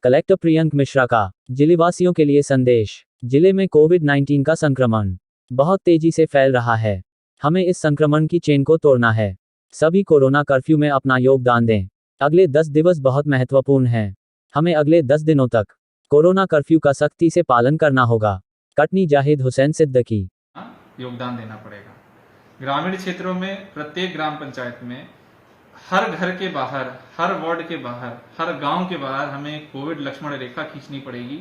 Collector Priyank Mishra का जिलेवासियों के लिए संदेश। जिले में कोविड-19 का संक्रमण बहुत तेजी से फैल रहा है। हमें इस संक्रमण की चेन को तोड़ना है। सभी कोरोना कर्फ्यू में अपना योगदान दें। अगले 10 दिवस बहुत महत्वपूर्ण हैं। हमें अगले 10 दिनों तक कोरोना कर्फ्यू का सख्ती से पालन करना होगा। कटनी जाहिद हुसैन सिद्दीकी। योगदान देना पड़ेगा। ग्रामीण क्षेत्रों में प्रत्येक ग्राम पंचायत में हर घर के बाहर, हर वार्ड के बाहर, हर गांव के बाहर हमें कोविड लक्ष्मण रेखा खींचनी पड़ेगी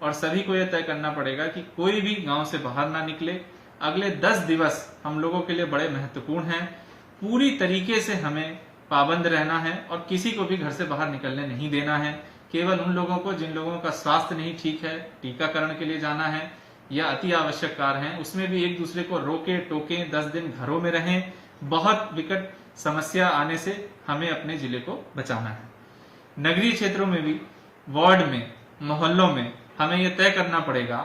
और सभी को यह तय करना पड़ेगा कि कोई भी गांव से बाहर ना निकले। अगले 10 दिवस हम लोगों के लिए बड़े महत्वपूर्ण हैं। पूरी तरीके से हमें पाबंद रहना है और किसी को भी घर से बाहर निकलने नहीं देना है। केवल उन लोगों को जिन लोगों का स्वास्थ्य नहीं ठीक है, टीकाकरण के लिए जाना है या अति आवश्यक कार्य हैं, उसमें भी एक दूसरे को रोके टोके 10 दिन घरों में रहें। बहुत विकट समस्या आने से हमें अपने जिले को बचाना है। नगरीय क्षेत्रों में भी, वार्ड में, मोहल्लों में हमें यह तय करना पड़ेगा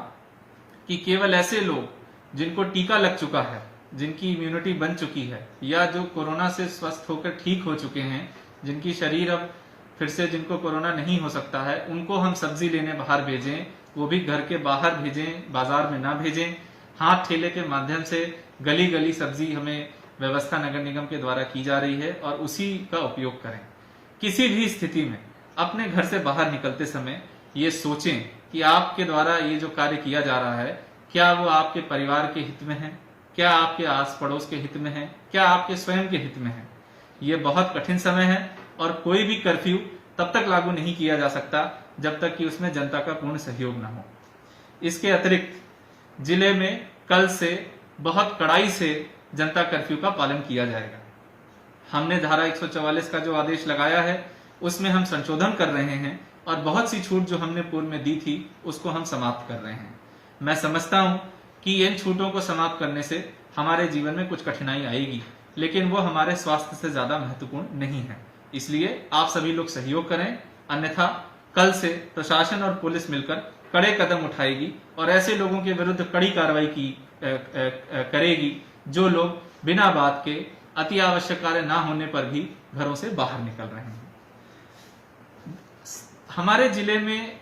कि केवल ऐसे लोग जिनको टीका लग चुका है, जिनकी इम्यूनिटी बन चुकी है या जो कोरोना से स्वस्थ होकर ठीक हो चुके हैं, जिनकी शरीर अब फिर से जिनको कोरोना नहीं हो सकता है, उनको हम सब्जी लेने बाहर भेजें। वो भी घर के बाहर भेजें, बाजार में ना भेजें। हाथ ठेले के माध्यम से गली गली सब्जी हमें व्यवस्था नगर निगम के द्वारा की जा रही है और उसी का उपयोग करें। किसी भी स्थिति में अपने घर से बाहर निकलते समय ये सोचें कि आपके द्वारा ये जो कार्य किया जा रहा है, क्या वो आपके परिवार के हित में है, क्या आपके आस पड़ोस के हित में है, क्या आपके स्वयं के हित में है। ये बहुत कठिन समय है और कोई भी कर्फ्यू तब तक लागू नहीं किया जा सकता जब तक कि उसमें जनता का पूर्ण सहयोग न हो। इसके अतिरिक्त जिले में कल से बहुत कड़ाई से जनता कर्फ्यू का पालन किया जाएगा। हमने धारा 144 का जो आदेश लगाया है उसमें हम संशोधन कर रहे हैं और बहुत सी छूट जो हमने पूर्व में दी थी उसको हम समाप्त कर रहे हैं। मैं समझता हूं कि इन छूटों को समाप्त करने से हमारे जीवन में कुछ कठिनाई आएगी, लेकिन वो हमारे स्वास्थ्य से ज्यादा महत्वपूर्ण नहीं है। इसलिए आप सभी लोग सहयोग करें, अन्यथा कल से प्रशासन और पुलिस मिलकर कड़े कदम उठाएगी और ऐसे लोगों के विरुद्ध कड़ी कार्रवाई करेगी जो लोग बिना बात के अति आवश्यक कार्य ना होने पर भी घरों से बाहर निकल रहे हैं। हमारे जिले में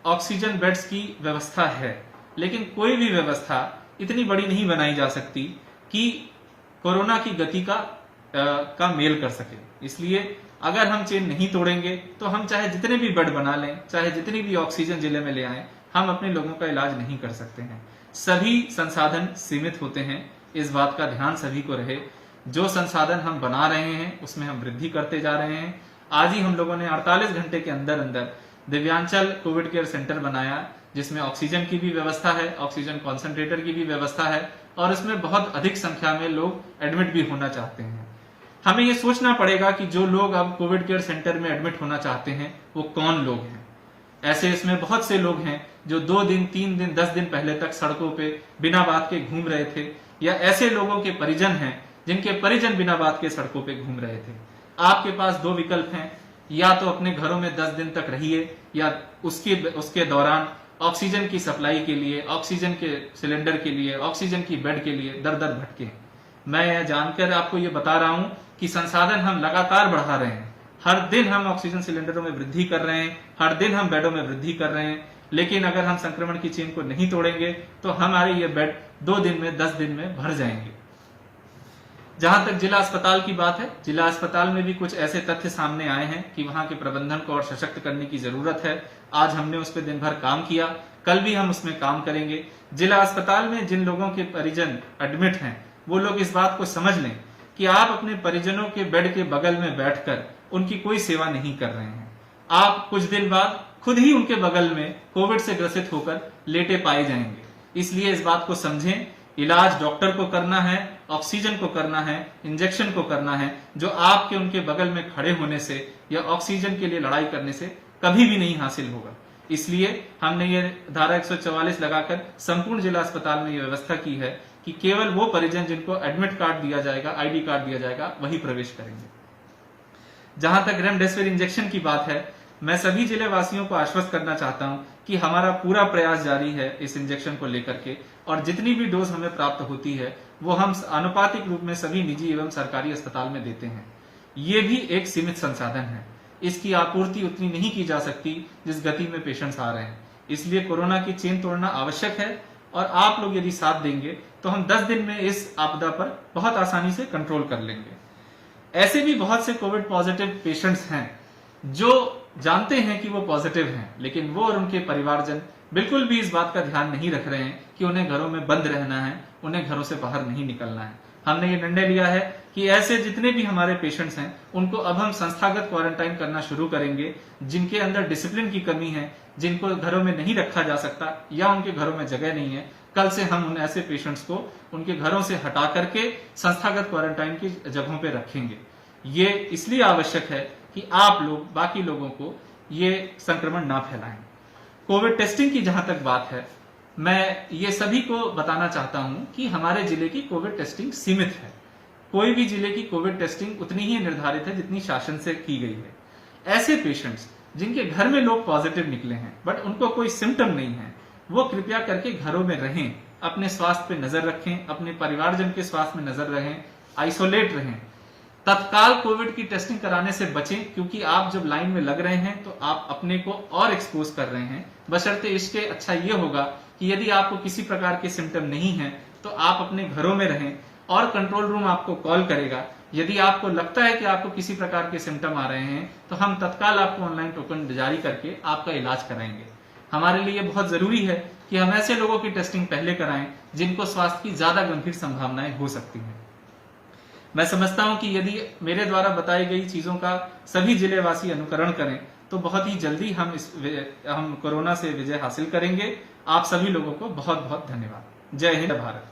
ऑक्सीजन बेड्स की व्यवस्था है, लेकिन कोई भी व्यवस्था इतनी बड़ी नहीं बनाई जा सकती कि कोरोना की गति का मेल कर सके। इसलिए अगर हम चेन नहीं तोड़ेंगे तो हम चाहे जितने भी बेड बना लें, चाहे जितनी भी ऑक्सीजन जिले में ले आए, हम अपने लोगों का इलाज नहीं कर सकते हैं। सभी संसाधन सीमित होते हैं, इस बात का ध्यान सभी को रहे। जो संसाधन हम बना रहे हैं उसमें हम वृद्धि करते जा रहे हैं। आज ही हम लोगों ने 48 घंटे के अंदर अंदर दिव्यांचल कोविड केयर सेंटर बनाया, जिसमें ऑक्सीजन की भी व्यवस्था है, ऑक्सीजन कॉन्सेंट्रेटर की भी व्यवस्था है और इसमें बहुत अधिक संख्या में लोग एडमिट भी होना चाहते हैं। हमें ये सोचना पड़ेगा कि जो लोग अब कोविड केयर सेंटर में एडमिट होना चाहते हैं वो कौन लोग हैं। ऐसे इसमें बहुत से लोग हैं जो 2 दिन, 3 दिन, 10 दिन पहले तक सड़कों पे बिना बात के घूम रहे थे, या ऐसे लोगों के परिजन हैं जिनके परिजन बिना बात के सड़कों पे घूम रहे थे। आपके पास 2 विकल्प हैं, या तो अपने घरों में 10 दिन तक रहिए या उसके दौरान ऑक्सीजन की सप्लाई के लिए, ऑक्सीजन के सिलेंडर के लिए, ऑक्सीजन की बेड के लिए दर दर भटके। मैं यह जानकर आपको ये बता रहा हूं कि संसाधन हम लगातार बढ़ा रहे हैं। हर दिन हम ऑक्सीजन सिलेंडरों में वृद्धि कर रहे हैं, हर दिन हम बेडों में वृद्धि कर रहे हैं, लेकिन अगर हम संक्रमण की चेन को नहीं तोड़ेंगे तो हमारे ये बेड 2 दिन में, 10 दिन में भर जाएंगे। जहां तक जिला अस्पताल की बात है, जिला अस्पताल में भी कुछ ऐसे तथ्य सामने आए हैं कि वहां के प्रबंधन को और सशक्त करने की जरूरत है। आज हमने उस पर दिन भर काम किया, कल भी हम उसमें काम करेंगे। जिला अस्पताल में जिन लोगों के परिजन एडमिट हैं वो लोग इस बात को समझ लें कि आप अपने परिजनों के बेड के बगल में बैठकर उनकी कोई सेवा नहीं कर रहे हैं। आप कुछ दिन बाद खुद ही उनके बगल में कोविड से ग्रसित होकर लेटे पाए जाएंगे। इसलिए इस बात को समझें, इलाज डॉक्टर को करना है, ऑक्सीजन को करना है, इंजेक्शन को करना है, जो आपके उनके बगल में खड़े होने से या ऑक्सीजन के लिए लड़ाई करने से कभी भी नहीं हासिल होगा। इसलिए हमने ये धारा 144 लगाकर संपूर्ण जिला अस्पताल में ये व्यवस्था की है कि केवल वो परिजन जिनको एडमिट कार्ड दिया जाएगा, आईडी कार्ड दिया जाएगा, वही प्रवेश करेंगे। जहां तक रेमडेसिविर इंजेक्शन की बात है, मैं सभी जिले वासियों को आश्वस्त करना चाहता हूं कि हमारा पूरा प्रयास जारी है इस इंजेक्शन को लेकर के, और जितनी भी डोज हमें प्राप्त होती है वो हम आनुपातिक रूप में सभी निजी एवं सरकारी अस्पताल में देते हैं। ये भी एक सीमित संसाधन है। इसकी आपूर्ति उतनी नहीं की जा सकती जिस गति में पेशेंट्स आ रहे हैं। इसलिए कोरोना की चेन तोड़ना आवश्यक है और आप लोग यदि साथ देंगे तो हम 10 दिन में इस आपदा पर बहुत आसानी से कंट्रोल कर लेंगे। ऐसे भी बहुत से कोविड पॉजिटिव पेशेंट्स हैं जो जानते हैं कि वो पॉजिटिव हैं, लेकिन वो और उनके परिवारजन बिल्कुल भी इस बात का ध्यान नहीं रख रहे हैं कि उन्हें घरों में बंद रहना है, उन्हें घरों से बाहर नहीं निकलना है। हमने ये निर्णय लिया है कि ऐसे जितने भी हमारे पेशेंट्स हैं उनको अब हम संस्थागत क्वारंटाइन करना शुरू करेंगे। जिनके अंदर डिसिप्लिन की कमी है, जिनको घरों में नहीं रखा जा सकता या उनके घरों में जगह नहीं है, कल से हम उन ऐसे पेशेंट्स को उनके घरों से हटा करके संस्थागत क्वारंटाइन की जगहों पर रखेंगे। ये इसलिए आवश्यक है कि आप लोग बाकी लोगों को ये संक्रमण ना फैलाएं। कोविड टेस्टिंग की जहां तक बात है, मैं ये सभी को बताना चाहता हूं कि हमारे जिले की कोविड टेस्टिंग सीमित है। कोई भी जिले की कोविड टेस्टिंग उतनी ही निर्धारित है जितनी शासन से की गई है। ऐसे पेशेंट्स जिनके घर में लोग पॉजिटिव निकले हैं बट उनको कोई सिम्टम नहीं है, वो कृपया करके घरों में रहें, अपने स्वास्थ्य पे नजर रखें, अपने परिवारजन के स्वास्थ्य में नजर रहें, आइसोलेट रहें। तत्काल कोविड की टेस्टिंग कराने से बचें, क्योंकि आप जब लाइन में लग रहे हैं तो आप अपने को और एक्सपोज कर रहे हैं। बशर्ते इसके अच्छा ये होगा कि यदि आपको किसी प्रकार के सिम्टम नहीं है तो आप अपने घरों में रहें और कंट्रोल रूम आपको कॉल करेगा। यदि आपको लगता है कि आपको किसी प्रकार के सिम्टम आ रहे हैं तो हम तत्काल आपको ऑनलाइन टोकन जारी करके आपका इलाज कराएंगे। हमारे लिए बहुत जरूरी है कि हम ऐसे लोगों की टेस्टिंग पहले कराएं जिनको स्वास्थ्य की ज्यादा गंभीर संभावनाएं हो सकती हैं। मैं समझता हूं कि यदि मेरे द्वारा बताई गई चीजों का सभी जिलेवासी अनुकरण करें तो बहुत ही जल्दी हम कोरोना से विजय हासिल करेंगे। आप सभी लोगों को बहुत बहुत धन्यवाद। जय हिंद भारत।